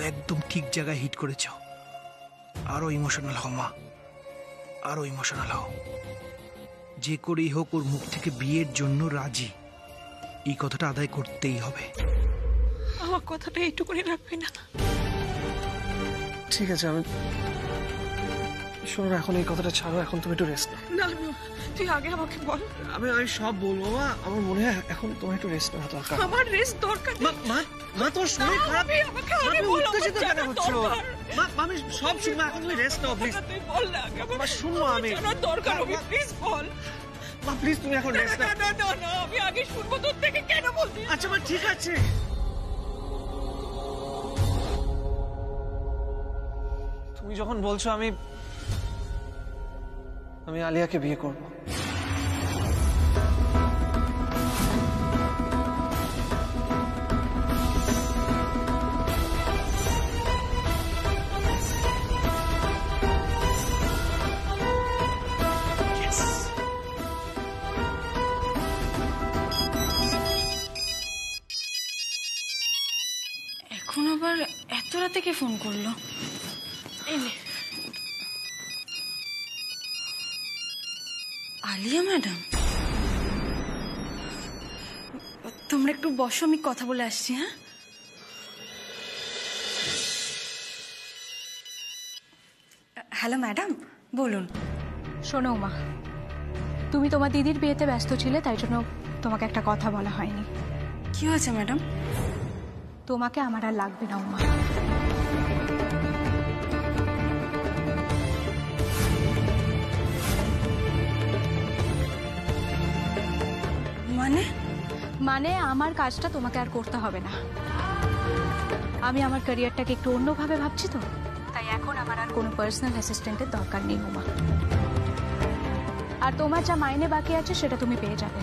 একদম ঠিক জায়গায় হিট করেছ। আরো ইমোশনাল হও মা, আরো ইমোশনাল হও। যে করেই হোক ওর মুখ থেকে বিয়ের জন্য রাজি, এই কথাটা আদায় করতেই হবে। আমার কথাটা এইটুকুনি রাখবি না? ঠিক আছে, আমি শোনো, এখন এই কথাটা ছাড়ো, এখন তুমি একটু রেস্ট নাও। না না, তুই আগে আমাকে বল। আমি সব বলবো মা। আমার মনে হয় এখন তোমার একটু রেস্ট নেওয়া দরকার। আমার রেস্ট দরকার। মা তোমার শরীর খারাপ, আমাকে আগে বল। উত্তেজিত কেন হচ্ছো? মা আমি সব শুনবো, এখন তুমি রেস্ট নাও প্লিজ। তুই বল না আগে। মা শুনবো আমি। আমার দরকার, প্লিজ বল। মা প্লিজ তুমি এখন রেস্ট নাও। না না না, আমি আগে শুনবো তোর থেকে, কেন বলছিস? আচ্ছা মা ঠিক আছে। তুমি যখন বলছো আমি আলিয়াকে বিয়ে করব। এখন আবার এত রাতে কে ফোন করলো? আলিয়া ম্যাডাম, তোমরা একটু বসো, আমি কথা বলে আসছি। হ্যাঁ, হ্যালো ম্যাডাম, বলুন। শোনো মা, তুমি তোমার দিদির বিয়েতে ব্যস্ত ছিলে, তাই জন্য তোমাকে একটা কথা বলা হয়নি। কি হয়েছে ম্যাডাম? তোমাকে আমার আর লাগবে না উমা। মানে আমার কাজটা তোমাকে আর করতে হবে না। আমি আমার ক্যারিয়ারটাকে একটু অন্যভাবে ভাবছি, তো তাই এখন আমার আর কোনো পার্সোনাল অ্যাসিস্ট্যান্টের দরকার নেই উমা। আর তোমার যা মাইনে বাকি আছে সেটা তুমি পেয়ে যাবে।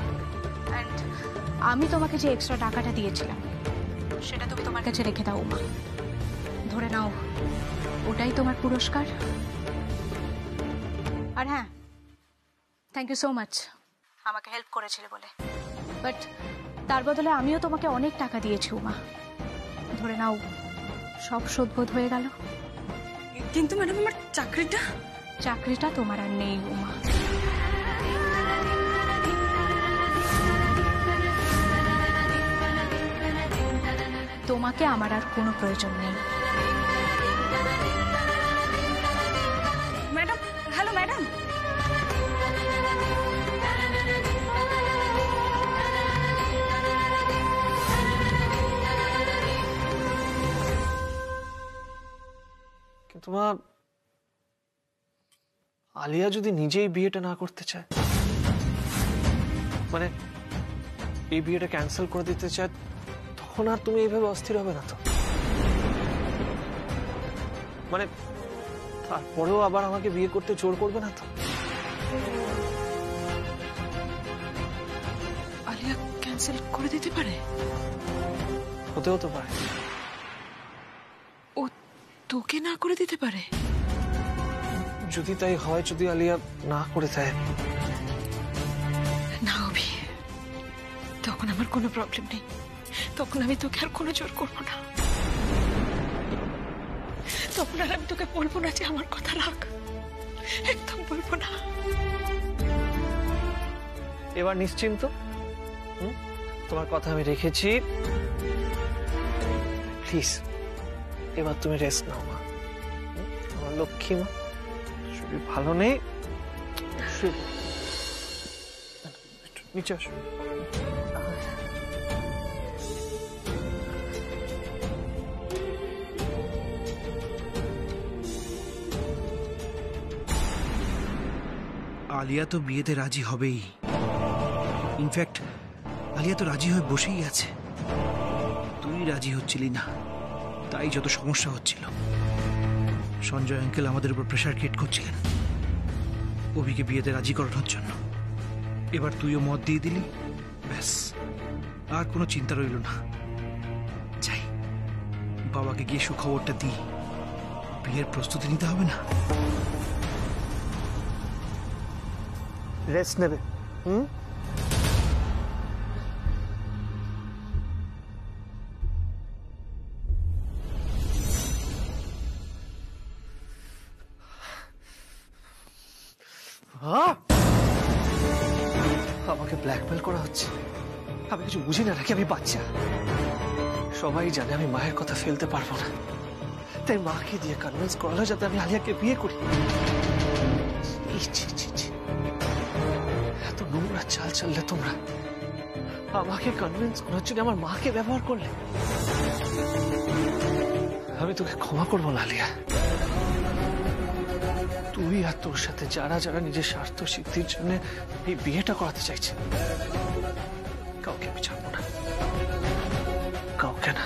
অ্যান্ড আমি তোমাকে যে এক্সট্রা টাকাটা দিয়েছিলাম সেটা তুমি তোমার কাছে রেখে দাও উমা। ধরে নাও ওটাই তোমার পুরস্কার। আর হ্যাঁ, থ্যাংক ইউ সো মাচ আমাকে হেল্প করেছিলে বলে, বাট তার বদলে আমিও তোমাকে অনেক টাকা দিয়েছি উমা। ধরে নাও সব শোধবোধ হয়ে গেল। কিন্তু ম্যাডাম আমার চাকরিটা তোমার আর নেই উমা। তোমাকে আমার আর কোনো প্রয়োজন নেই। ম্যাডাম, হ্যালো ম্যাডাম, কিন্তু মা, আলিয়া যদি নিজেই বিয়েটা না করতে চায়, মানে এই বিয়েটা ক্যান্সেল করে দিতে চায়, তখন আর তুমি এইভাবে অস্থির হবে না তো? মানে তারপরেও আবার আমাকে বিয়ে করতে জোর করবে না তো? আলিয়া ক্যান্সেল করে দিতে পারে, হতেও তো পারে। ও তোকে না করে দিতে পারে। যদি তাই হয়, যদি আলিয়া না করে দেয়, না অভি, তখন আমার কোনো প্রবলেম নেই। তখন আমি তোকে আর কোনো জোর করবো না। তখন আর আমি তোকে বলবো না যে আমার কথা রাখ, একদম বলবো না। এবার নিশ্চিন্ত? তোমার কথা আমি রেখেছি। প্লিজ এবার তুমি রেস্ট নাও মা। আমার লক্ষ্মী মা, শরীর ভালো নেই, নিচে আসো। আলিয়া তো বিয়েতে রাজি হবেই। ইনফ্যাক্ট আলিয়া তো রাজি হয়ে বসেই আছে। তুই রাজি হচ্ছিলি না, তাই যত সমস্যা হচ্ছিল। সঞ্জয় আঙ্কেল আমাদের উপর প্রেশার ক্রিয়েট করছিলেন অভিকে বিয়েতে রাজি করানোর জন্য। এবার তুইও মত দিয়ে দিলি, ব্যাস আর কোনো চিন্তা রইল না। যাই বাবাকে গিয়ে সুখবরটা দিই, বিয়ের প্রস্তুতি নিতে হবে না। রেস্ট নেবে। আমাকে ব্ল্যাকমেল করা হচ্ছে। আমি কিছু বুঝি না নাকি? আমি বাচ্চা। সবাই জানে আমি মায়ের কথা ফেলতে পারবো না, তাই মাকে দিয়ে কনভিন্স করালো যাতে আমি আলিয়াকে বিয়ে করি। এত নোংরা চাল চাললে তোমরা। আমাকে কনভিন্স করার জন্য আমার মাকে ব্যবহার করলে। আমি তোকে ক্ষমা করবো না আলিয়া। তুই আর তোর সাথে যারা যারা নিজের স্বার্থ সিদ্ধির জন্য এই বিয়েটা করাতে চাইছে, কাউকে আমি ছাড়বো না, কাউকে না।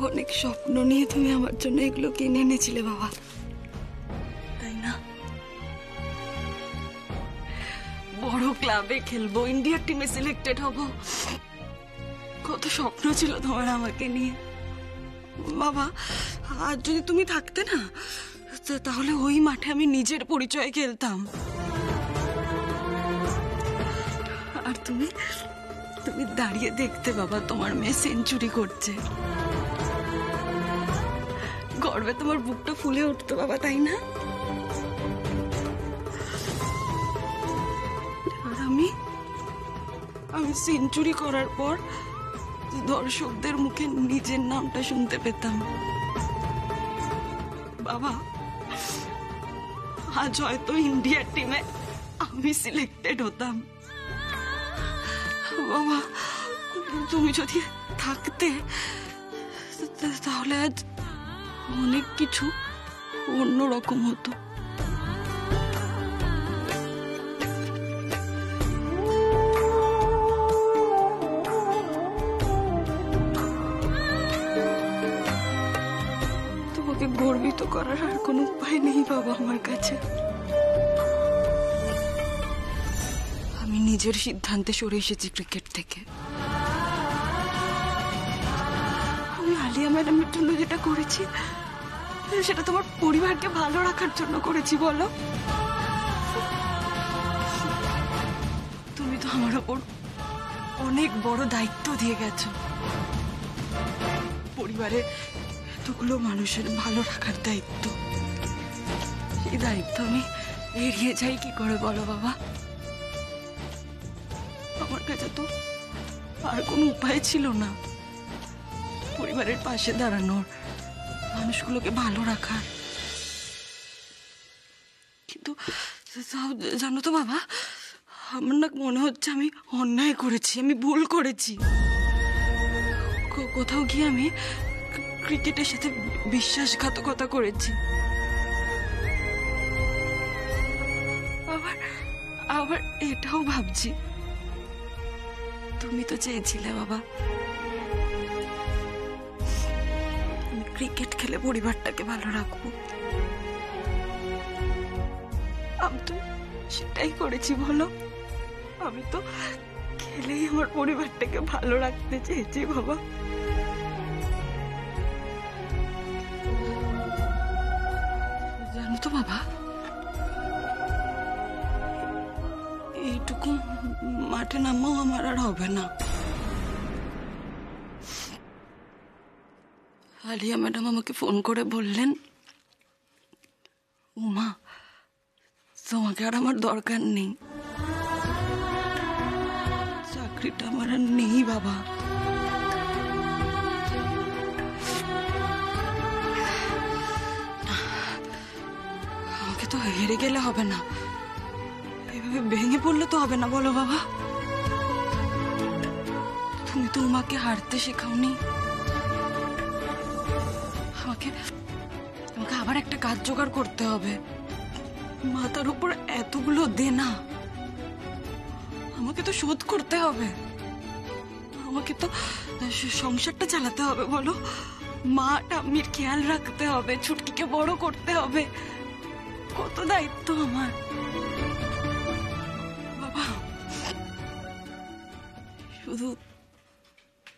অনেক স্বপ্ন নিয়ে তুমি আমার জন্য এগুলো কিনে এনেছিলে বাবা, তাই না? বড় ক্লাবে খেলবো, ইন্ডিয়ার টিমে সিলেক্টেড হব, কত স্বপ্ন ছিল তোমার আমাকে নিয়ে বাবা। আর যদি তুমি থাকতে না, তাহলে ওই মাঠে আমি নিজের পরিচয় খেলতাম। আর তুমি তুমি দাঁড়িয়ে দেখতে বাবা, তোমার মেয়ে সেঞ্চুরি করছে, গর্বে তোমার বুকটা ফুলে উঠতো বাবা, তাই না? আর আমি সেঞ্চুরি করার পর দর্শকদের মুখে নিজের নামটা শুনতে পেতাম। বাবা, আজ হয়তো ইন্ডিয়ার টিমে আমি সিলেক্টেড হতাম। বাবা, তুমি যদি থাকতে তাহলে আজ অনেক কিছু অন্যরকম হতো। তোমাকে গর্বিত করার আর কোনো উপায় নেই বাবা আমার কাছে। আমি নিজের সিদ্ধান্তে সরে এসেছি ক্রিকেট থেকে। আমি আলিয়া ম্যাডামের জন্য যেটা করেছি সেটা তোমার পরিবারকে ভালো রাখার জন্য করেছি, বলো? তুমি তো আমার ওপর অনেক বড় দায়িত্ব দিয়ে গেছো, পরিবারের এতগুলো মানুষের ভালো রাখার দায়িত্ব। এই দায়িত্ব আমি এড়িয়ে যাই কি করে বলো বাবা? আমার কাছে তো আর কোনো উপায় ছিল না পরিবারের পাশে দাঁড়ানোর, মানুষগুলোকে ভালো রাখার। কিন্তু জানো তো বাবা, আমার না মনে হচ্ছে আমি অন্যায় করেছি, আমি ভুল করেছি। কোথাও গিয়ে আমি ক্রিকেটের সাথে বিশ্বাসঘাতকতা করেছি। আবার এটাও ভাবছি, তুমি তো চেয়েছিলে বাবা আমি ক্রিকেট খেলে পরিবারটাকে ভালো রাখবো। আমি তো সেটাই করেছি, বলো? আমি তো খেলেই আমার পরিবারটাকে ভালো রাখতে চেয়েছি বাবা। জানো তো বাবা, এইটুকু মাঠে নামাও আমার আর হবে না। আলিয়া ম্যাডাম আমাকে ফোন করে বললেন, উমা তোমাকে আর আমার দরকার নেই, চাকরিটা আমার আর নেই বাবা। আমাকে তো হেরে গেলে হবে না, এভাবে ভেঙে পড়লে তো হবে না, বলো বাবা? তুমি তো উমাকে হারতে শেখাওনি। আমাকে আবার একটা কাজ জোগাড় করতে হবে। মাথার উপর এতগুলো দেনা, আমাকে তো শোধ করতে হবে, আমাকে তো সংসারটা চালাতে হবে, বলো? মা ঠাম্মির খেয়াল রাখতে হবে, ছুটকিকে বড় করতে হবে, কত দায়িত্ব আমার বাবা। শুধু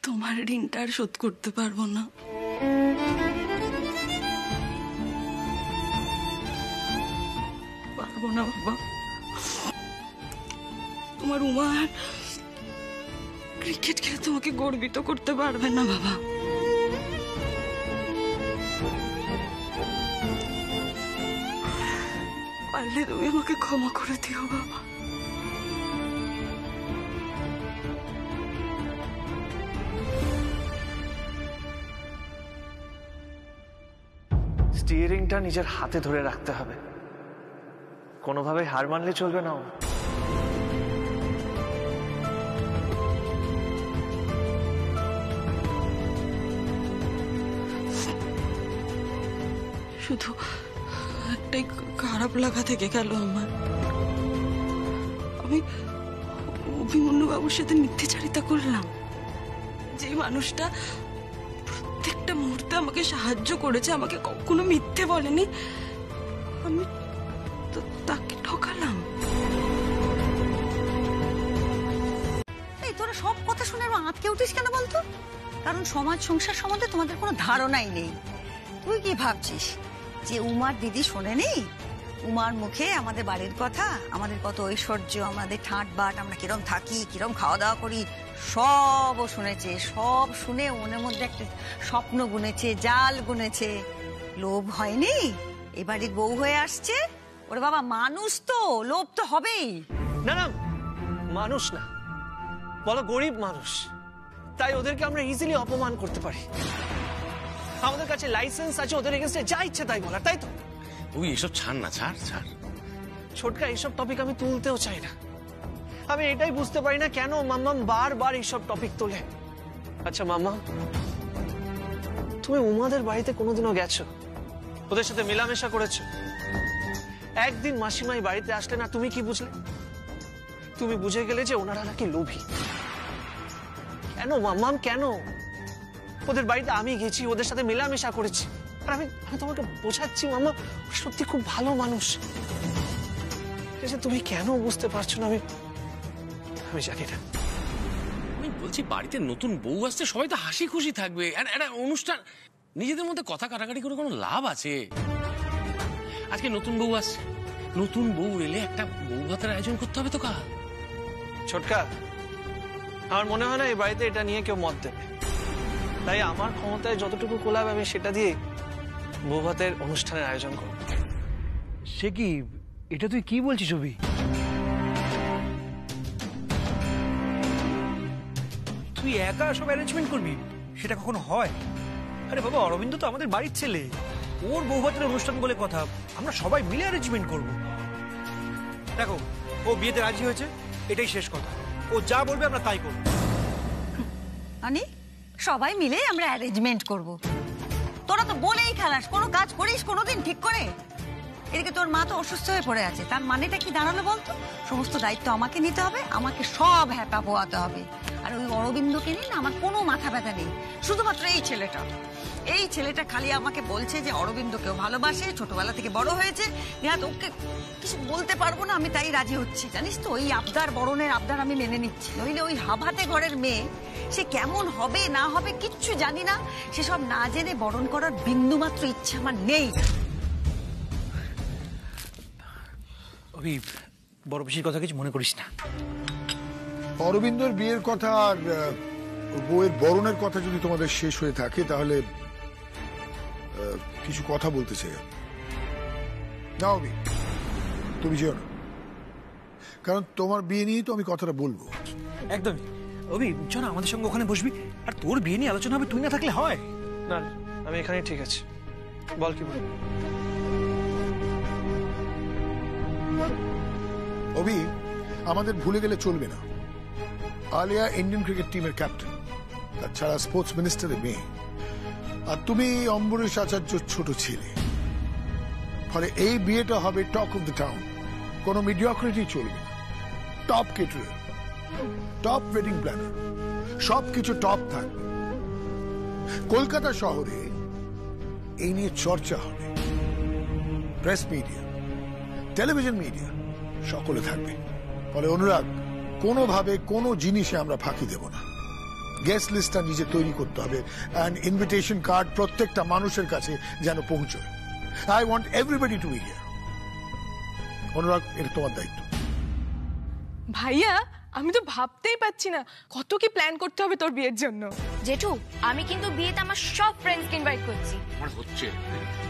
তোমার ঋণটা আর শোধ করতে পারবো না, পারবো না বাবা। তোমার উমা আর ক্রিকেট খেলে তোমাকে গর্বিত করতে পারবে না বাবা। পারলে তুমি আমাকে ক্ষমা করে দিও বাবা। স্টিয়ারিংটা নিজের হাতে ধরে রাখতে হবে, কোনোভাবে হার মানলে চলবে না। শুধু একটাই খারাপ লাগা থেকে গেল আমার। আমি অভিমন্যু বাবুর সাথে মিথ্যাচারিতা করলাম। যে মানুষটা প্রত্যেকটা মুহূর্তে আমাকে সাহায্য করেছে, আমাকে কখনো মিথ্যে বলেনি, আমি তাকে ঠকালাম। এই তোরা সব কথা শুনে আঁতকে উঠিস কেন বলতো? কারণ সমাজ সংসার সম্বন্ধে তোমাদের কোনো ধারণাই নেই। তুই কি ভাবছিস যে উমার দিদি শোনেনি? উমার মুখে আমাদের বাড়ির কথা, আমাদের কত ঐশ্বর্য, আমাদের ঠাট বাট, আমরা কিরম থাকি, কিরম খাওয়া দাওয়া করি, সবও শুনেছে। সব শুনে মনের মধ্যে একটা স্বপ্ন বুনেছে, জাল বুনেছে। লোভ হয়নি? এবারে বউ হয়ে আসছে। ওরে বাবা, মানুষ তো, লোভ তো হবেই। না না, মানুষ না, বলো গরিব মানুষ, তাই ওদেরকে আমরা ইজিলি অপমান করতে পারি। আমাদের কাছে লাইসেন্স আছে ওদের এগেইনস্টে যা ইচ্ছে তাই বলার, তাই তো? ওই এসব ছাড় না, ছাড় ছাড়। ছোটকা, এইসব টপিক আমি তুলতেও চাই না। আমি এটাই বুঝতে পারি না কেন মাম্মাম বারবার এইসব টপিক তোলে। আচ্ছা মাম্মা, তুমি উমাদের বাড়িতে কোনোদিনও গেছো? ওদের সাথে মেলামেশা করেছো? একদিন মাসিমাই বাড়িতে আসলে না, তুমি কি বুঝলে? তুমি বুঝে গেলে যে ওনারা নাকি লোভী। কেন মাম্মাম, কেন? ওদের বাড়িতে আমি গেছি, ওদের সাথে মেলামেশা করেছি, আর আমি তোমাকে বোঝাচ্ছি মাম্মা, সত্যি খুব ভালো মানুষ। তুমি কেন বুঝতে পারছো না আমি জানি না। আমি বলছি বাড়িতে নতুন বউ আসছে, সবাই তো হাসি খুশি থাকবে। একটা অনুষ্ঠান, নিজেদের মধ্যে কথা কাটাকাটি করে কোনো লাভ আছে? আজকে নতুন বউ আসছে, নতুন বউ এলে একটা বউ ভাতের আয়োজন করতে হবে তো। কাল ছোটকা, আমার মনে হয় না এই বাড়িতে এটা নিয়ে কেউ মত দেবে। তাই আমার ক্ষমতায় যতটুকু কোলাবে আমি সেটা দিয়ে বউ ভাতের অনুষ্ঠানের আয়োজন করব। সে কি? এটা তুই কি বলছিস অভি? তুই একা সব অ্যারেঞ্জমেন্ট করবি? সেটা কখনো হয়? আরে বাবা, অরবিন্দ তো আমাদের বাড়ির ছেলে, ওর বৌভাতের অনুষ্ঠান বলে কথা, আমরা সবাই মিলে অ্যারেঞ্জমেন্ট করব। দেখো, ও বিয়েতে রাজি হয়েছে, এটাই শেষ কথা। ও যা বলবে আমরা তাই করব। মানে সবাই মিলে আমরা অ্যারেঞ্জমেন্ট করব। তোরা তো বলেই খেলাস, কোনো কাজ করিস কোনোদিন ঠিক করে? এদিকে তোর মা তো অসুস্থ হয়ে পড়ে আছে, তার মানেটা কি দাঁড়ালো বলতো? সমস্ত দায়িত্ব আমাকে নিতে হবে, আমাকে সব হ্যাপা পোয়াতে হবে। আর ওই অরবিন্দকে নিয়ে না আমার কোনো মাথা ব্যথা নেই, শুধুমাত্র এই ছেলেটা খালি আমাকে বলছে যে অরবিন্দকেও ভালোবাসে, ছোটবেলা থেকে বড় হয়েছে, ওকে কিছু বলতে পারবো না, আমি তাই রাজি হচ্ছি। জানিস তো, ওই আবদার, বরণের আবদার আমি মেনে নিচ্ছি। নইলে ওই হাভাতে ঘরের মেয়ে, সে কেমন হবে না হবে কিচ্ছু জানি না, সেসব না জেনে বরণ করার বিন্দুমাত্র ইচ্ছা আমার নেই। অভি, বড় বেশির কথা কিছু মনে করিস না। অরবিন্দর বিয়ের কথা আর বউয়ের বরণের কথা যদি তোমাদের শেষ হয়ে থাকে, তাহলে কিছু কথা বলতে চাই। না অভি, তুমি যেও না, কারণ তোমার বিয়ে নিয়ে তো আমি কথাটা বলবো। একদমই। অভি, চল আমাদের সঙ্গে ওখানে বসবি, আর তোর বিয়ে নিয়ে আলোচনা হবে, তুই না থাকলে হয়? না, আমি এখানে ঠিক আছে। বল কি বল। অভি, আমাদের ভুলে গেলে চলবে না, আলিয়া ইন্ডিয়ান ক্রিকেট টিমের ক্যাপ্টেন, তাছাড়া স্পোর্টস মিনিস্টারের মেয়ে, আর তুমি অম্বরীশ আচার্যর ছোট ছেলে। ফলে এই বিয়েটা হবে টক অফ দ্য টাউন, কোনো মিডিওক্রিটি চলবে না। Top caterer, top wedding planner, সবকিছু টপ থাকবে। কলকাতা শহরে এই নিয়ে চর্চা হবে, প্রেস মিডিয়া, টেলিভিশন মিডিয়া সকলে থাকবে। ফলে অনুরাগ, কোনোভাবে কোনো জিনিসে আমরা ফাঁকি দেব না। গেস্ট লিস্টটা নিজে তৈরি করতে হবে, অ্যান্ড ইনভিটেশন কার্ড প্রত্যেকটা মানুষের কাছে যেন পৌঁছয়। I want everybody to be here. Anurag, এটা তোমার দায়িত্ব। ভাইয়া আমি তো ভাবতেই পাচ্ছি না কত কি প্ল্যান করতে হবে তোর বিয়ের জন্য। জেঠু আমি কিন্তু বিয়েতে আমার সব ফ্রেন্ডসকে ইনভাইট করছি। আমার হচ্ছে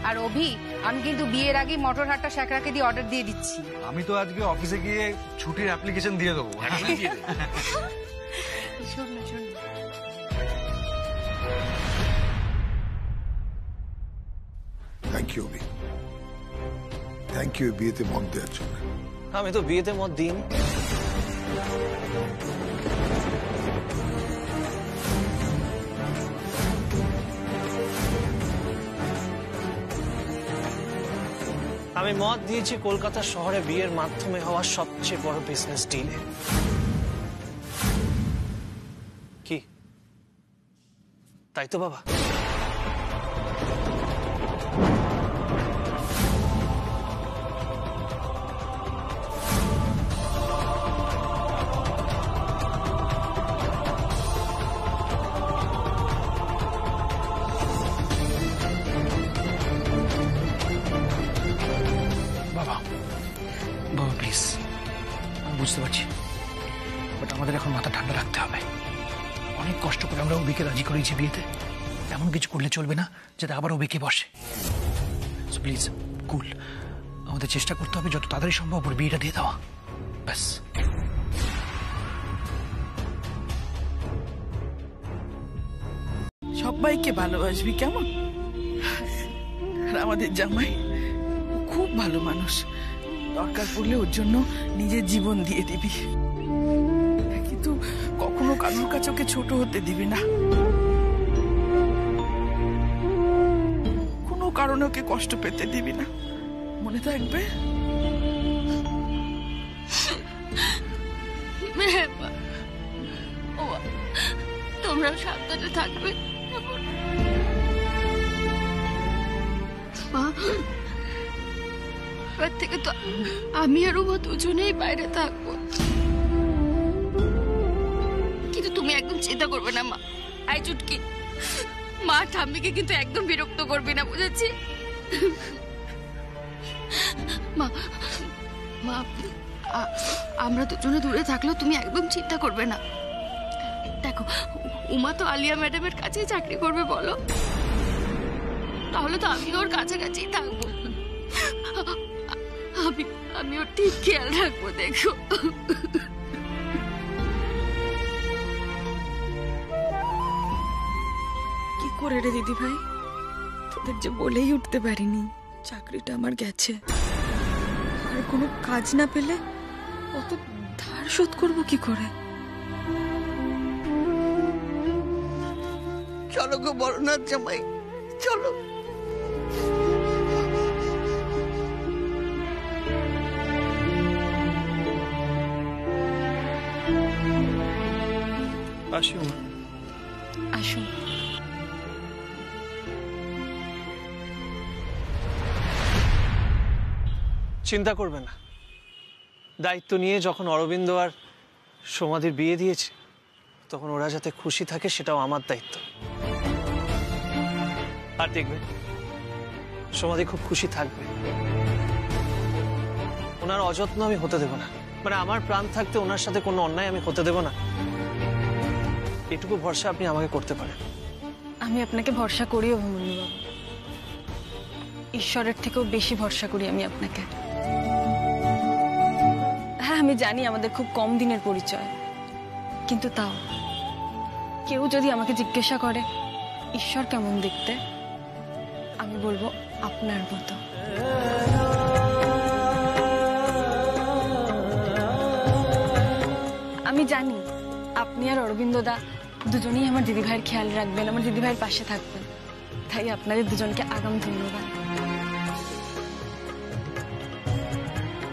আর অভি আমি কিন্তু বিয়ের আগে মটর হাটটা শাকরাকে দিয়ে অর্ডার দিয়ে দিচ্ছি। আমি তো আজকে অফিসে গিয়ে ছুটির অ্যাপ্লিকেশন দিয়ে দেবো। শোন না শোন thank you Abhi, thank you বিয়েতে মত দেওয়ার জন্য। আমি তো বিয়েতে মত দিইনি। আমি মত দিয়েছি কলকাতা শহরে বিয়ের মাধ্যমে হওয়া সবচেয়ে বড় বিজনেস ডিলে। কি তাই তো বাবা? বাবা বাবা প্লিজ, আমি বুঝতে পারছি, বাট আমাদের এখন মাথা ঠান্ডা রাখতে হবে। অনেক কষ্ট করে আমরা অভিকে রাজি করেছি বিয়েতে, এমন কিছু করলে চলবে না যাতে আবার অভিকে বসে। সো প্লিজ কুল, আমাদের চেষ্টা করতে হবে যত তাড়াতাড়ি সম্ভব ওর বিয়েটা দিয়ে দেওয়া, ব্যাস। সবাইকে ভালোবাসবি কেমন? আর আমাদের জামাই খুব ভালো মানুষ, দরকার পড়লে ওর জন্য নিজের জীবন দিয়ে দিবি, কিন্তু কখনো কারোর কাছে ওকে ছোট হতে দিবি না, কোনো কারণে ওকে কষ্ট পেতে দিবি না, মনে থাকবে? তোমরা সাবধানে থাকবে। এবার থেকে তো আমি আর উমা দুজনেই বাইরে থাকবো, কিন্তু তুমি একদম চিন্তা করবে না মা। আই চুটকি, মা ঠাম্মিকে কিন্তু একদম বিরক্ত করবি না, বুঝেছি? মা মা আমরা দুজনে দূরে থাকলেও তুমি একদম চিন্তা করবে না। দেখো উমা তো আলিয়া ম্যাডামের কাছেই চাকরি করবে, বলো, তাহলে তো আমি ওর কাছাকাছি থাকবো। আমি ওর ঠিক খেয়াল রাখবো, দেখো। কি করে রে দিদি ভাই, তোদের যে বলেই উঠতে পারিনি, চাকরিটা আমার গেছে, আর কোনো কাজ না পেলে অত ধার শোধ করবো কি করে? চলো গো বড়নাথ জামাই, চলো। আসুন আসুন। চিন্তা করবে না, দায়িত্ব নিয়ে যখন অরবিন্দ আর সমাধির বিয়ে দিয়েছে তখন ওরা যাতে খুশি থাকে সেটাও আমার দায়িত্ব। আর দেখবে সমাধি খুব খুশি থাকবে, ওনার অযত্ন আমি হতে দেব না, মানে আমার প্রাণ থাকতে ওনার সাথে কোনো অন্যায় আমি হতে দেব না, এটুকু ভরসা আপনি আমাকে করতে পারেন। আমি আপনাকে ভরসা করি অভিমন্যু বাবু, ঈশ্বরের থেকেও বেশি ভরসা করি আমি আপনাকে। হ্যাঁ আমি জানি আমাদের খুব কম দিনের পরিচয়, কিন্তু তাও কেউ যদি আমাকে জিজ্ঞাসা করে ঈশ্বর কেমন দেখতে, আমি বলবো আপনার মতো। আমি জানি আপনি আর অরবিন্দদা দুজনেই আমার দিদিভাইয়ের খেয়াল রাখবেন, আমার দিদিভাইয়ের পাশে থাকবেন, তাই আপনাদের দুজনকে আগাম ধন্যবাদ।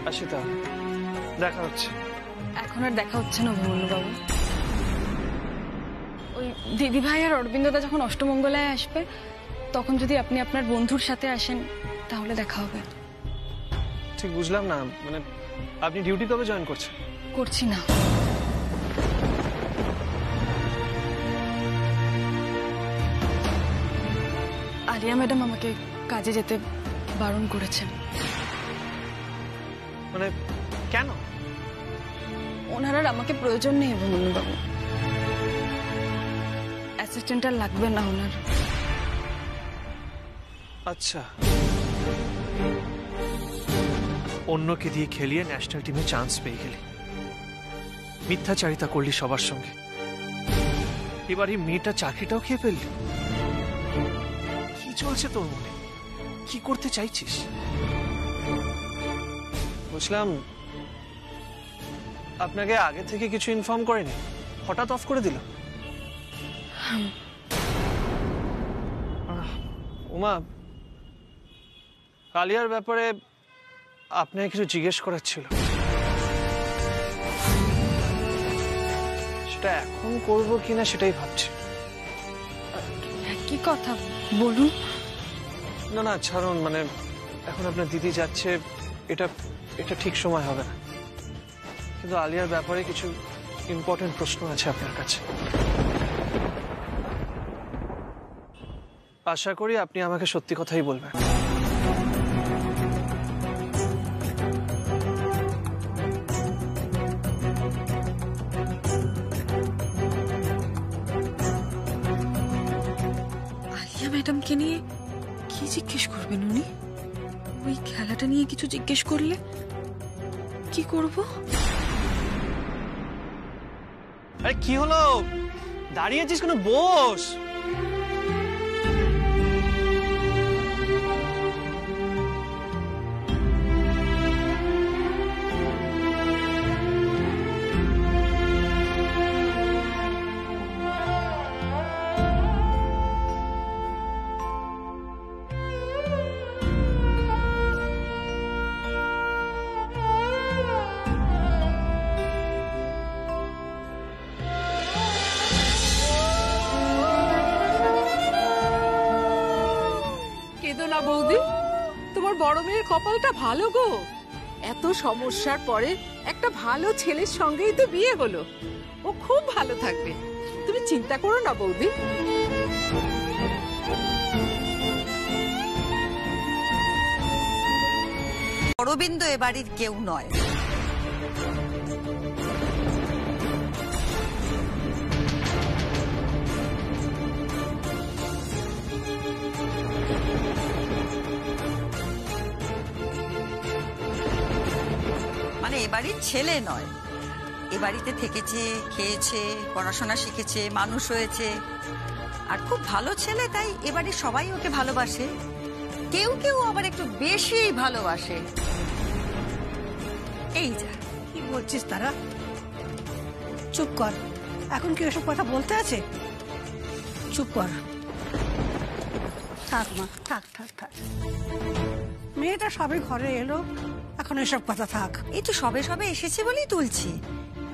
আসি তাহলে, দেখা হচ্ছে। এখন আর দেখা হচ্ছে না অভিমন্যু বাবু, ওই দিদিভাই আর অরবিন্দদা যখন অষ্টমঙ্গলায় আসবে তখন যদি আপনি আপনার বন্ধুর সাথে আসেন তাহলে দেখা হবে। ঠিক বুঝলাম না, মানে আপনি ডিউটি কবে জয়েন করছেন? করছি না। আলিয়া ম্যাডাম আমাকে কাজে যেতে বারণ করেছেন। মানে কেন? ওনার আর আমাকে প্রয়োজন নেই অভিমন্যুবাবু। অ্যাসিস্ট্যান্ট আর লাগবে না ওনার। আচ্ছা, অন্যকে দিয়ে খেলিয়ে ন্যাশনাল টিমে চান্স পেয়ে গেলি, মিথ্যাচারিতা করলি সবার সঙ্গে, এবার এই মেয়েটা চাকরিটাও খেয়ে ফেললি। কি চলছে তোর মনে? কি করতে চাইছিস? বুঝলাম আপনাকে আগে থেকে কিছু ইনফর্ম করেনি, হঠাৎ অফ করে দিল। উমা, আলিয়ার ব্যাপারে আপনাকে কিছু জিজ্ঞেস করার ছিল, সেটা এখন করবো কিনা সেটাই ভাবছি। কি কথা বলুন। না না ছাড়ুন, মানে এখন আপনার দিদি যাচ্ছে, এটা এটা ঠিক সময় হবে না, কিন্তু আলিয়ার ব্যাপারে কিছু ইম্পর্টেন্ট প্রশ্ন আছে আপনার কাছে। আশা করি আপনি আমাকে সত্যি কথাই বলবেন। আলিয়া ম্যাডামকে নিয়ে কি জিজ্ঞেস করবেন উনি? ওই খেলাটা নিয়ে কিছু জিজ্ঞেস করলে কি করব? আরে কি হলো, দাঁড়িয়েছিস কেন? বস। না বৌদি, তোমার বড় মেয়ের কপালটা ভালো গো। এত সমস্যার পরে একটা ভালো ছেলের সঙ্গেই তো বিয়ে হলো। ও খুব ভালো থাকবে, তুমি চিন্তা করো না বৌদি। অরবিন্দ এ বাড়ির কেউ নয়। মানে এ বাড়ির ছেলে নয়, এ বাড়িতে থেকেছে, খেয়েছে, পড়াশোনা শিখেছে, মানুষ হয়েছে, আর খুব ভালো ছেলে, তাই এ বাড়ির সবাই ওকে ভালোবাসে। কেউ কেউ আবার একটু বেশি ভালোবাসে। এই যা কি বলছিস তারা? চুপ কর, এখন কি ওসব কথা বলতে আছে? চুপ কর, থাক মা, থাক থাক থাক। মেয়েটা সবে ঘরে এলো, এখন এসব কথা থাক। এই তো সবে সবে এসেছে বলেই তুলছি,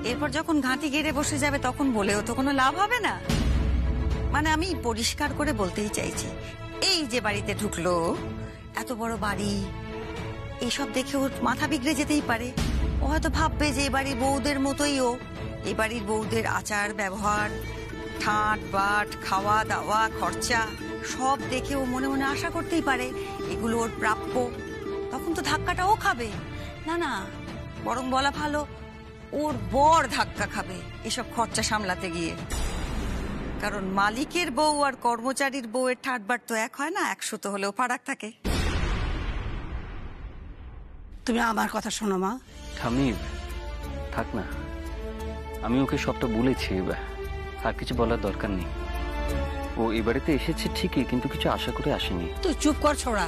এরপর যখন ঘাঁটি গেড়ে বসে যাবে তখন বলেও তো কোনো লাভ হবে না। মানে আমি পরিষ্কার করে বলতেই চাইছি, এই যে বাড়িতে ঢুকলো, এত বড় বাড়ি, এইসব দেখে ওর মাথা বিগড়ে যেতেই পারে। ও হয়তো ভাববে যে এ বাড়ির বউদের মতোই ও, এ বাড়ির বউদের আচার ব্যবহার, ঠাট বাট, খাওয়া দাওয়া, খরচা সব দেখে ও মনে মনে আশা করতেই পারে এগুলো ওর প্রাপ্য। তখন তো ধাক্কাটাও খাবে। না না, বরং বলা ভালো ওর বর ধাক্কা খাবে এসব খরচা সামলাতে গিয়ে। কারণ মালিকের বউ আর কর্মচারীর বউয়ের ঠাটবাট তো এক হয় না, 100 তো হলেও ফারাক থাকে। তুমি আমার কথা শোনো মা। ঠাম্মি থাক না, আমি ওকে সবটা বলেছি, আর কিছু বলার দরকার নেই। ও এ বাড়িতে এসেছে ঠিকই, কিন্তু কিছু আশা করে আসেনি। তুই চুপ কর ছোড়া।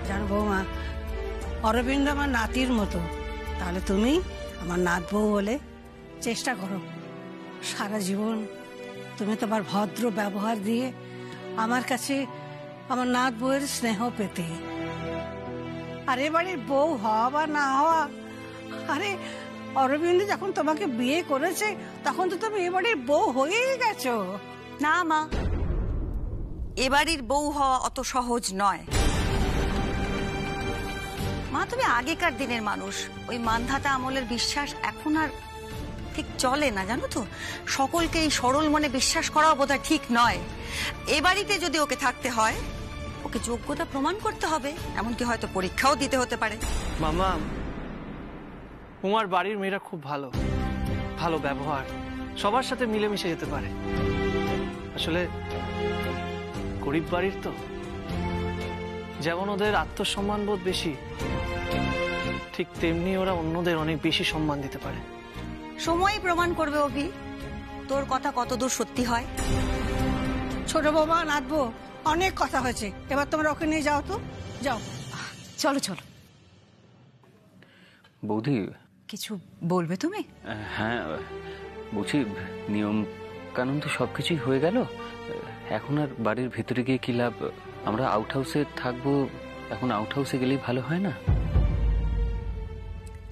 জানো বৌমা, অরবিন্দ আমার নাতির মতো, তাহলে তুমি আমার নাত বউ বলে চেষ্টা করো। সারা জীবন তুমি তোমার ভদ্র ব্যবহার দিয়ে আমার কাছে আমার নাত বউয়ের স্নেহ পেতে। আর এ বাড়ির বউ হওয়া বা না হওয়া, আরে অরবিন্দ যখন তোমাকে বিয়ে করেছে তখন তো তুমি এ বাড়ির বউ হয়েই গেছো। না মা, এ বাড়ির বউ হওয়া অত সহজ নয় মা। তুমি আগেকার দিনের মানুষ, ওই মানধাতা আমলের বিশ্বাস এখন আর ঠিক চলে না, জানো তো। সকলকে এই সরল মনে বিশ্বাস করাও বোধহয় ঠিক নয়। এ বাড়িতে যদি ওকে থাকতে হয়, ওকে যোগ্যতা প্রমাণ করতে হবে, এমনকি হয়তো পরীক্ষাও দিতে হতে পারে। মামা, উমার বাড়ির মেয়েরা খুব ভালো, ভালো ব্যবহার, সবার সাথে মিলেমিশে যেতে পারে। আসলে গরিব বাড়ির তো, যেমন ওদের আত্মসম্মান বোধ বেশি, ঠিক তেমনি ওরা অন্যদের অনেক বেশি সম্মান দিতে পারে। সময়ই প্রমাণ করবে অভি তোর কথা কতদূর সত্যি হয়। ছোট বৌমা, নাচবো, অনেক কথা হয়েছে, এবার তোমরা ওকে নিয়ে যাও তো, যাও। চলো চলো। বৌদি, কিছু বলবে তুমি? হ্যাঁ বলছি, নিয়ম কানুন তো সবকিছুই হয়ে গেল, এখন আর বাড়ির ভেতরে গিয়ে কি লাভ? আমরা আউট হাউসে থাকবো, এখন আউট হাউসে গেলেই ভালো হয় না?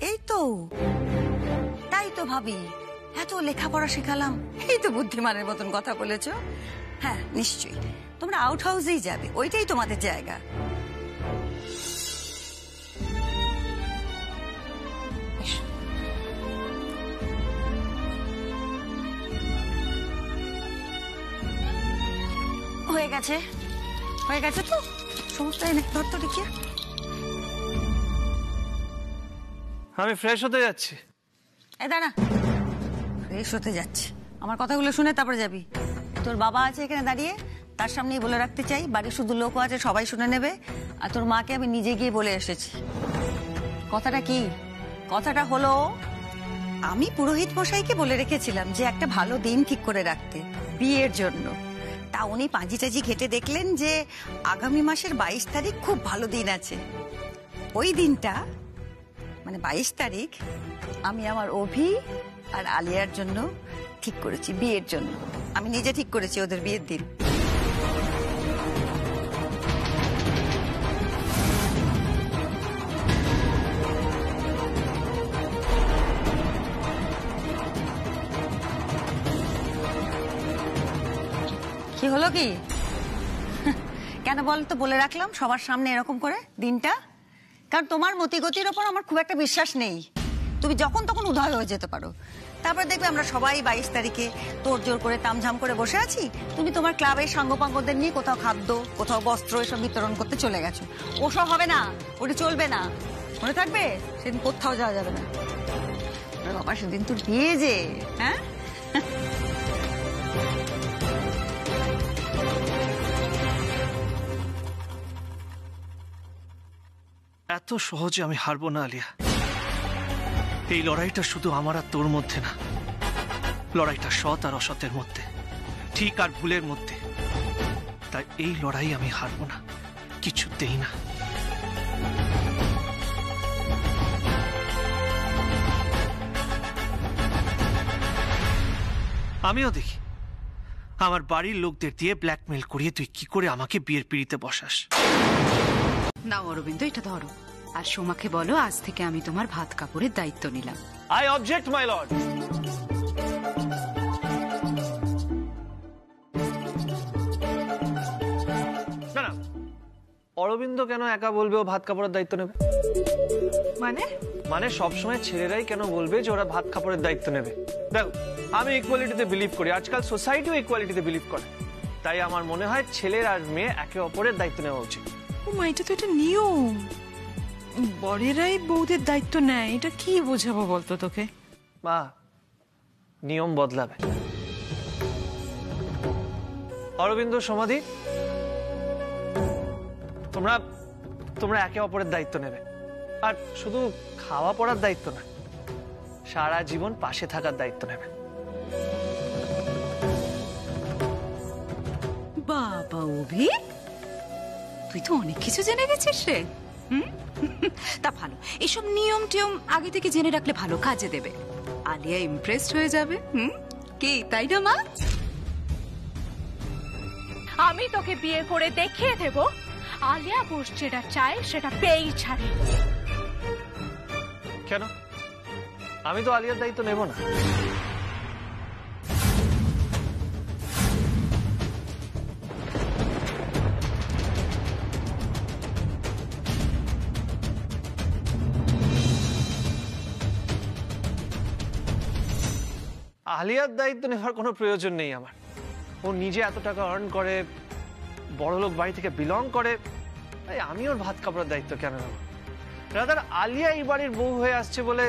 এই তো, তাই তো ভাবি, এত লেখাপড়া শেখালাম, এই তো বুদ্ধিমানের মতন কথা বলেছ। হ্যাঁ নিশ্চয়ই, তোমরা আউট হাউসেই যাবে, ওইটাই তোমাদের জায়গা। হয়ে গেছে, হয়ে গেছে তো সমস্ত। এনে ধর তো দেখিয়ে। আমি ফ্রেশ হতে যাচ্ছি। এই দাঁড়া, ফ্রেশ হতে যাচ্ছি, আমার কথাগুলো শুনে তারপরে যাবি। তোর বাবা আছে এখানে দাঁড়িয়ে, তার সামনেই বলে রাখতে চাই, বাড়ির শুধু লোকও আছে, সবাই শুনে নেবে। আর তোর মাকে আমি নিজে গিয়ে বলে এসেছি। কথাটা কি? কথাটা হলো, আমি পুরোহিত মশাইকে বলে রেখেছিলাম যে একটা ভালো দিন ঠিক করে রাখতে বিয়ের জন্য। তা উনি পাঁজি টাজি ঘেটে দেখলেন যে আগামী মাসের 22 তারিখ খুব ভালো দিন আছে। ওই দিনটা মানে 22 তারিখ আমি আমার অভি আর আলিয়ার জন্য ঠিক করেছি, বিয়ের জন্য। আমি নিজে ঠিক করেছি ওদের বিয়ের দিন। কি হলো কি? কেন বল তো বলে রাখলাম সবার সামনে এরকম করে দিনটা? কারণ তোমার মতিগতির ওপর আমার খুব একটা বিশ্বাস নেই, তুমি যখন তখন উদয় হয়ে যেতে পারো। তারপরে দেখবে আমরা সবাই 22 তারিখে তোড়জোড় করে তামঝাম করে বসে আছি, তুমি তোমার ক্লাবের সাঙ্গপাঙ্গদের নিয়ে কোথাও খাদ্য, কোথাও বস্ত্র এসব বিতরণ করতে চলে গেছো। ওসব হবে না, ওটি চলবে না, মনে থাকবে। সেদিন কোথাও যাওয়া যাবে না। বাবা সেদিন তোর বিয়ে যে, হ্যাঁ? এত সহজে আমি হারবো না আলিয়া। এই লড়াইটা শুধু আমার আর তোর মধ্যে না, লড়াইটা সৎ আর অসতের মধ্যে, ঠিক আর ভুলের মধ্যে। তাই এই লড়াই আমি হারবো না, কিছুতেই না। আমিও দেখি আমার বাড়ির লোকদের দিয়ে ব্ল্যাকমেল করিয়ে তুই কি করে আমাকে বিয়ের পিড়িতে বসাস। নাও অরবিন্দ, এটা ধরো, আর সোমাকে বলো আজ থেকে আমি তোমার ভাত কাপড়ের দায়িত্ব নিলাম। I object my lord. না না, অরবিন্দ কেন একা বলবে ও ভাত কাপড়ের দায়িত্ব নেবে? মানে সবসময় ছেলেরাই কেন বলবে যে ওরা ভাত কাপড়ের দায়িত্ব নেবে? দেখো, আমি ইকুয়ালিটিতে বিলিভ করি, আজকাল সোসাইটিও ইকুয়ালিটিতে বিলিভ করে। তাই আমার মনে হয় ছেলের আর মেয়ে একে অপরের দায়িত্ব নেওয়া উচিত। ও মা, এটা তো একটা নিয়ম, বরেরাই বউদের দায়িত্ব নেয়। এটা কি বোঝাবো বলতো তোকে? মা, নিয়ম বদলাবে। অরবিন্দ, সমাধি, তোমরা একে অপরের দায়িত্ব নেবে। আর শুধু খাওয়া পড়ার দায়িত্ব না, সারা জীবন পাশে থাকার দায়িত্ব নেবে। বাবা অভি, তুই তো অনেক কিছু জেনে গেছিস রে। তা ভালো, এসব নিয়ম টিয়ম আগে থেকে জেনে রাখলে ভালো কাজে দেবে। আলিয়া ইমপ্রেসড হয়ে যাবে। কি তাই না মা? আমি তোকে বিয়ে করে দেখিয়ে দেব আলিয়া ঘোষ যেটা চায় সেটা পেয়েই ছাড়ে। কেন? আমি তো আলিয়ার দায়িত্ব নেব না। আলিয়ার দায়িত্ব নেওয়ার কোনো প্রয়োজন নেই আমার। ও নিজে এত টাকা আর্ন করে, বড়লোক বাড়ি থেকে বিলং করে, তাই আমি ওর ভাত কাপড়ের দায়িত্ব কেন নেব? রাদার আলিয়া এই বাড়ির বউ হয়ে আসছে বলে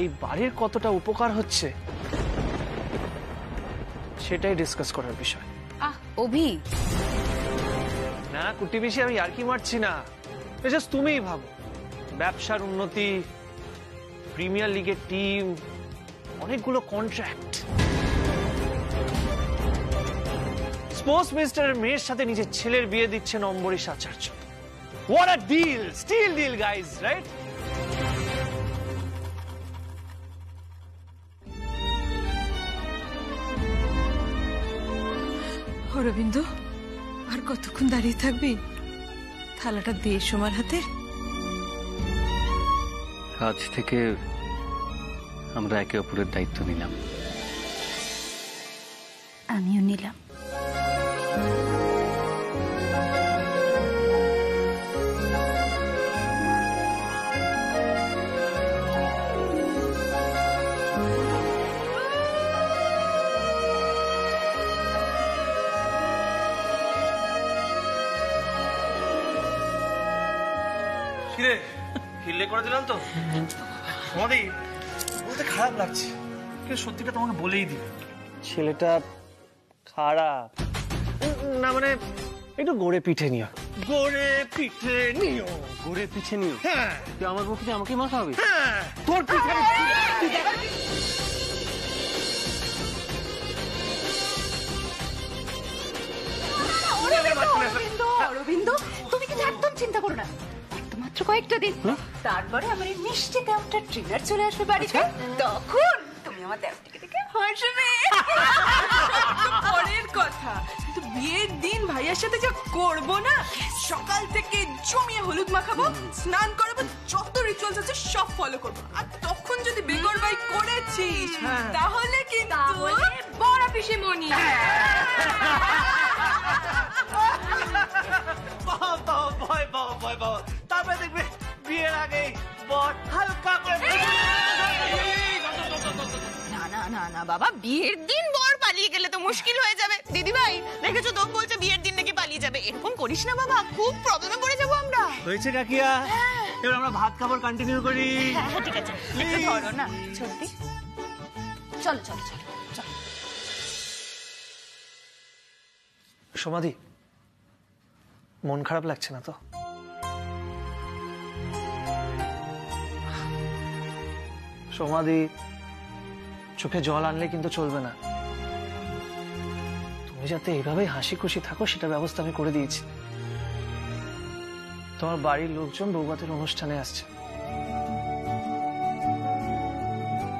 এই বাড়ির কতটা উপকার হচ্ছে সেটাই ডিসকাস করার বিষয়। অভি, না না কুটি বেশি আমি আর কি মারছি না, জাস্ট তুমিই ভাবো, ব্যবসার উন্নতি, প্রিমিয়ার লিগের টিম, অনেকগুলো কন্ট্রাক্ট, স্পোর্টস মিনিস্টারের মেয়ের সাথে নিজের ছেলের বিয়ে দিচ্ছেন অম্বরীশ আচার্য। What a deal! Steal deal, guys, right? Aurobindo, আর কতক্ষণ দাঁড়িয়ে থাকবি? থালাটা দিয়ে সোমার হাতে। আজ থেকে আমরা একে অপরের দায়িত্ব নিলাম। আমিও নিলাম। কিরে হিল্লে করে দিলাম তো? তোমাদের বলতে খারাপ লাগছে, কিন্তু সত্যিটা তোমাকে বলেই দিবে, ছেলেটা খারাপ না, মানে একটু গড়ে পিঠে নিও। গড়ে পিঠে নিও, ঘুরে পিছে নিও। হ্যাঁ তুই আমার পক্ষে আমাকে মাথা হবে? হ্যাঁ, তোর পিঠে অরবিন্দ, তুমি কিন্তু একদম চিন্তা করো না, মাত্র কয়েকটা দিন, তারপরে আমার এই মিষ্টি দেওয়াটা ট্রেনার চলে আসবে বাড়িতে, তখন তুমি আমার দেওয়াটাকে দেখে হাসবে। পরের কথা, তো বিয়ের দিন ভাইয়ার সাথে যা করবো না, সকাল থেকে জমিয়ে হলুদ মাখাবো, স্নান করাবো, যত রিচুয়ালস আছে সব ফলো করবো, আর তখন যদি বেগর বাই করেছিস তাহলে কিন্তু বড় পিসিমণি। তারপরে দেখবে বিয়ের আগে বর হালকা করে। না না না না বাবা, বিয়ের দিন বর পালিয়ে গেলে তো মুশকিল হয়ে যাবে। দিদি ভাই দেখেছো তো, বলছে বিয়ের দিন নাকি পালিয়ে যাবে। এরকম করিস না বাবা, খুব প্রবলেমে পড়ে যাবো আমরা। হয়েছে কাকিয়া, এবার আমরা ভাত খাবার কন্টিনিউ করি। হ্যাঁ ঠিক আছে, একটু ধরো না ছোটদি। চলো চলো চলো চলো। সমাধি, মন খারাপ লাগছে না তো? সমাধি, চোখে জল আনলে কিন্তু চলবে না। তুমি যাতে এইভাবেই হাসি খুশি থাকো সেটা ব্যবস্থা আমি করে দিয়েছি। তোমার বাড়ির লোকজন বৌভাতের অনুষ্ঠানে আসছে,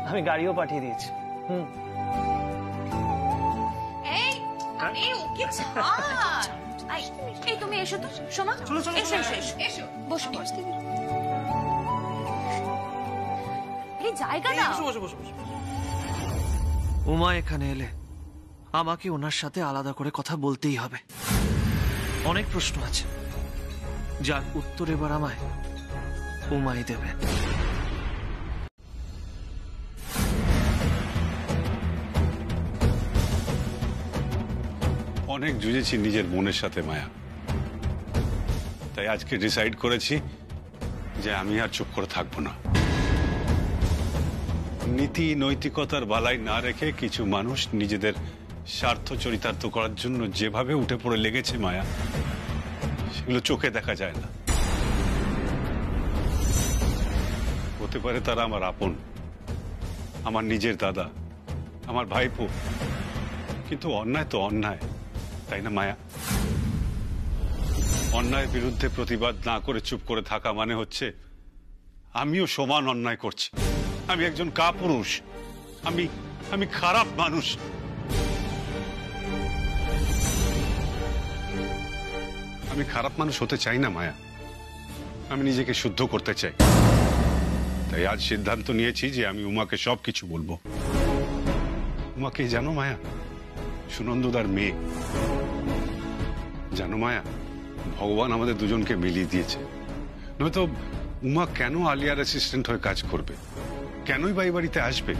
আমি গাড়িও পাঠিয়ে দিয়েছি। এই তুমি এসো তো সোমা, এসো এসো এসো এসো, বসো বসো, এই জায়গা দাও। উমা এখানে এলে আমাকে ওনার সাথে আলাদা করে কথা বলতেই হবে। অনেক প্রশ্ন আছে, যার উত্তর এবার আমায় উমাই দেবে। অনেক জুঝেছি নিজের মনের সাথে মায়া, তাই আজকে ডিসাইড করেছি যে আমি আর চুপ করে থাকবো না। নীতি নৈতিকতার বালাই না রেখে কিছু মানুষ নিজেদের স্বার্থ চরিতার্থ করার জন্য যেভাবে উঠে পড়ে লেগেছে মায়া, সেগুলো চোখে দেখা যায় না। হতে পারে তারা আমার আপন, আমার নিজের দাদা, আমার ভাইপো, কিন্তু অন্যায় তো অন্যায়, তাই না মায়া? অন্যায়ের বিরুদ্ধে প্রতিবাদ না করে চুপ করে থাকা মানে হচ্ছে আমিও সমান অন্যায় করছি। আমি একজন কাপুরুষ, আমি খারাপ মানুষ। আমি খারাপ মানুষ হতে চাই না মায়া, আমি নিজেকে শুদ্ধ করতে চাই। তাই আজ সিদ্ধান্ত নিয়েছি যে আমি উমাকে সবকিছু বলবো। উমাকে জানো মায়া? সুনন্দদার মেয়ে। জানো মায়া, ভগবান আমাদের দুজনকে মিলিয়ে দিয়েছে, নয়তো উমা কেন আলিয়ার অ্যাসিস্ট্যান্ট হয়ে কাজ করবে? কেনই বা এই বাড়িতে আসবে?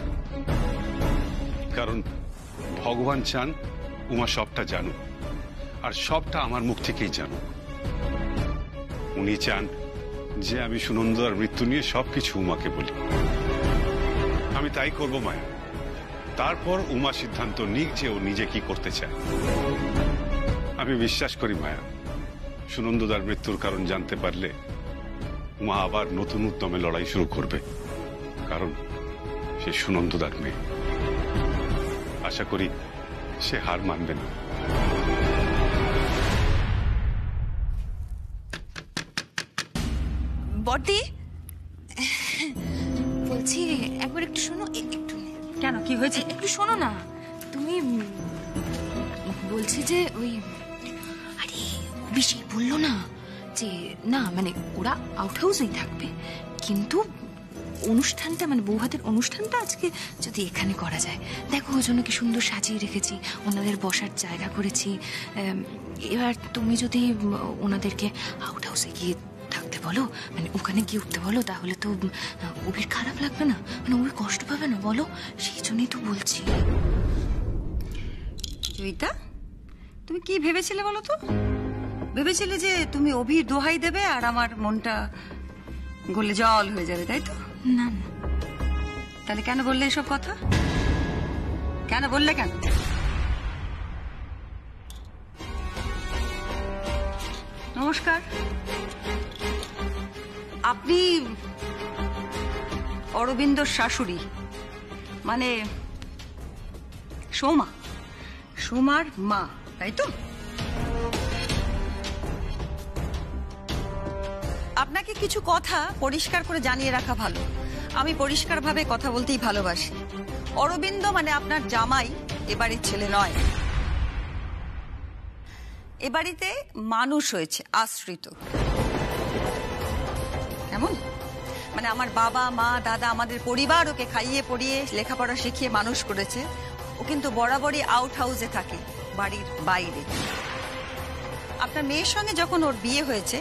কারণ ভগবান চান উমা সবটা জানুক, আর সবটা আমার মুখ থেকেই জানুক। উনি চান যে আমি সুনন্দার মৃত্যু নিয়ে সবকিছু উমাকে বলি। আমি তাই করব মায়া। তারপর উমা সিদ্ধান্ত নিক যে ও নিজে কি করতে চায়। আমি বিশ্বাস করি মায়া, সুনন্দদার মৃত্যুর কারণ জানতে পারলে উমা আবার নতুন উদ্যমে লড়াই শুরু করবে, কারণ সে সুনন্দদার মেয়ে। আশা করি সে হার মানবে না। বড়দি, বলছি একবার একটু শোনো। একটু কেন, কি হয়েছে? একটু শোনো না তুমি। বলছি যে ওই, আরে বেশি বললো না যে, না মানে ওরা আউট হাউসেই থাকবে, কিন্তু অনুষ্ঠানটা মানে বৌভাতের অনুষ্ঠানটা আজকে যদি এখানে করা যায়। দেখো ওই জন্য কি সুন্দর সাজিয়ে রেখেছি, ওনাদের বসার জায়গা করেছি। এবার তুমি যদি ওনাদেরকে আউট হাউসে গিয়ে থাকতে বলো, মানে ওখানে গিয়ে উঠতে বলো, তাহলে তো ওবির খারাপ লাগবে না, মানে ওবির কষ্ট পাবে না বলো, সেই জন্যই তো বলছি। জয়িতা, তুমি কি ভেবেছিলে বলো তো? ভেবেছিলে যে তুমি অভির দোহাই দেবে আর আমার মনটা গলে জল হয়ে যাবে, তাই তো? না না। তাহলে কেন বললে এসব কথা? কেন বললে কেন? নমস্কার। আপনি অরবিন্দর শাশুড়ি, মানে সোমা, সোমার মা, তাই তো? আপনাকে কিছু কথা পরিষ্কার করে জানিয়ে রাখা ভালো। আমি পরিষ্কারভাবে কথা বলতেই ভালোবাসি। অরবিন্দ মানে আপনার জামাই, এবাড়ির ছেলে নয়। এ বাড়িতে মানুষ হয়েছে, আশ্রিত। কেমন? মানে আমার বাবা মা দাদা, আমাদের পরিবার ওকে খাইয়ে পড়িয়ে লেখাপড়া শিখিয়ে মানুষ করেছে। ও কিন্তু বরাবরই আউট হাউসে থাকে, বাড়ির বাইরে। আপনার মেয়ের সঙ্গে যখন ওর বিয়ে হয়েছে,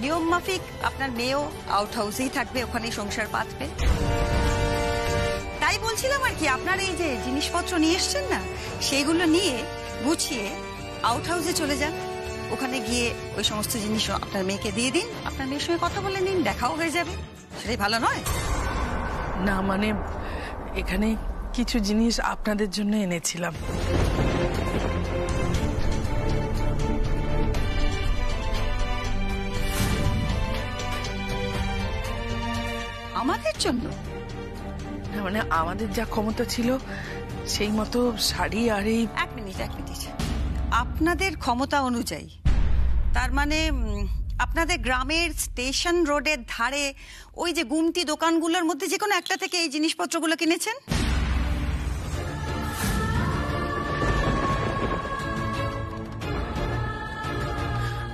নিয়ম মাফিক আপনার মেয়েও আউট হাউসেই থাকবে, ওখানেই সংসার পাতবে। তাই বলছিলাম আর কি, আপনার এই যে জিনিসপত্র নিয়ে এসছেন না, সেইগুলো নিয়ে গুছিয়ে আউট হাউসে চলে যান। ওখানে গিয়ে ওই সমস্ত জিনিস আপনার মেয়েকে দিয়ে দিন, আপনার মেয়ের সঙ্গে কথা বলে নিন, দেখাও হয়ে যাবে। সেটাই ভালো নয়? না মানে এখানে কিছু জিনিস আপনাদের জন্য এনেছিলাম। আমাদের জন্য? মানে আমাদের যা ক্ষমতা ছিল সেই মতো শাড়ি আর এই। এক মিনিট। আপনাদের ক্ষমতা অনুযায়ী তার মানে আপনাদের গ্রামের স্টেশন রোডের ধারে ওই যে গুমটি দোকানগুলোর মধ্যে যে কোনো একটা থেকে এই জিনিসপত্রগুলো কিনেছেন?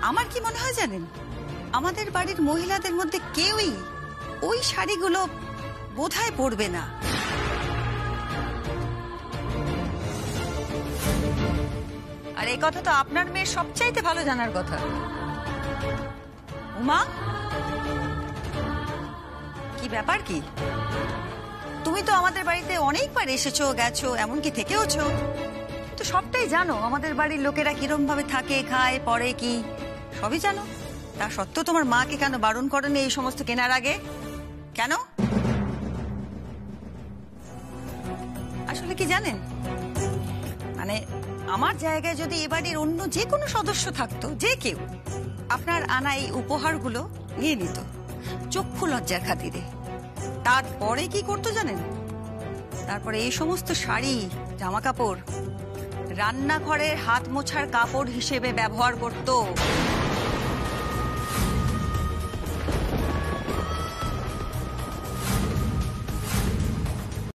আমার কি মনে হয় জানেন, আমাদের বাড়ির মহিলাদের মধ্যে কেউই ওই শাড়িগুলো বোধহয় পরবে না। আর এই কথা তো আপনার মেয়ের সবচাইতে ভালো জানার কথা। উমা, কি ব্যাপার কি? তুমি তো আমাদের বাড়িতে অনেকবার এসেছো গেছো, এমনকি থেকেওছো, তো সবটাই জানো। আমাদের বাড়ির লোকেরা কিরম ভাবে থাকে, খায়, পরে কি সবই জানো। তা সত্ত্বেও তোমার মাকে কেন বারণ করেনি এই সমস্ত কেনার আগে? কেন? আসলে কি জানেন, মানে আমার জায়গায় যদি এ বাড়ির অন্য যে কোনো সদস্য থাকতো, যে কেউ, আপনার আনা এই উপহারগুলো নিয়ে নিত চক্ষু লজ্জার খাতিরে। তারপরে কি করতো জানেন? তারপরে এই সমস্ত শাড়ি জামা কাপড় রান্নাঘরের হাত মোছার কাপড় হিসেবে ব্যবহার করতো।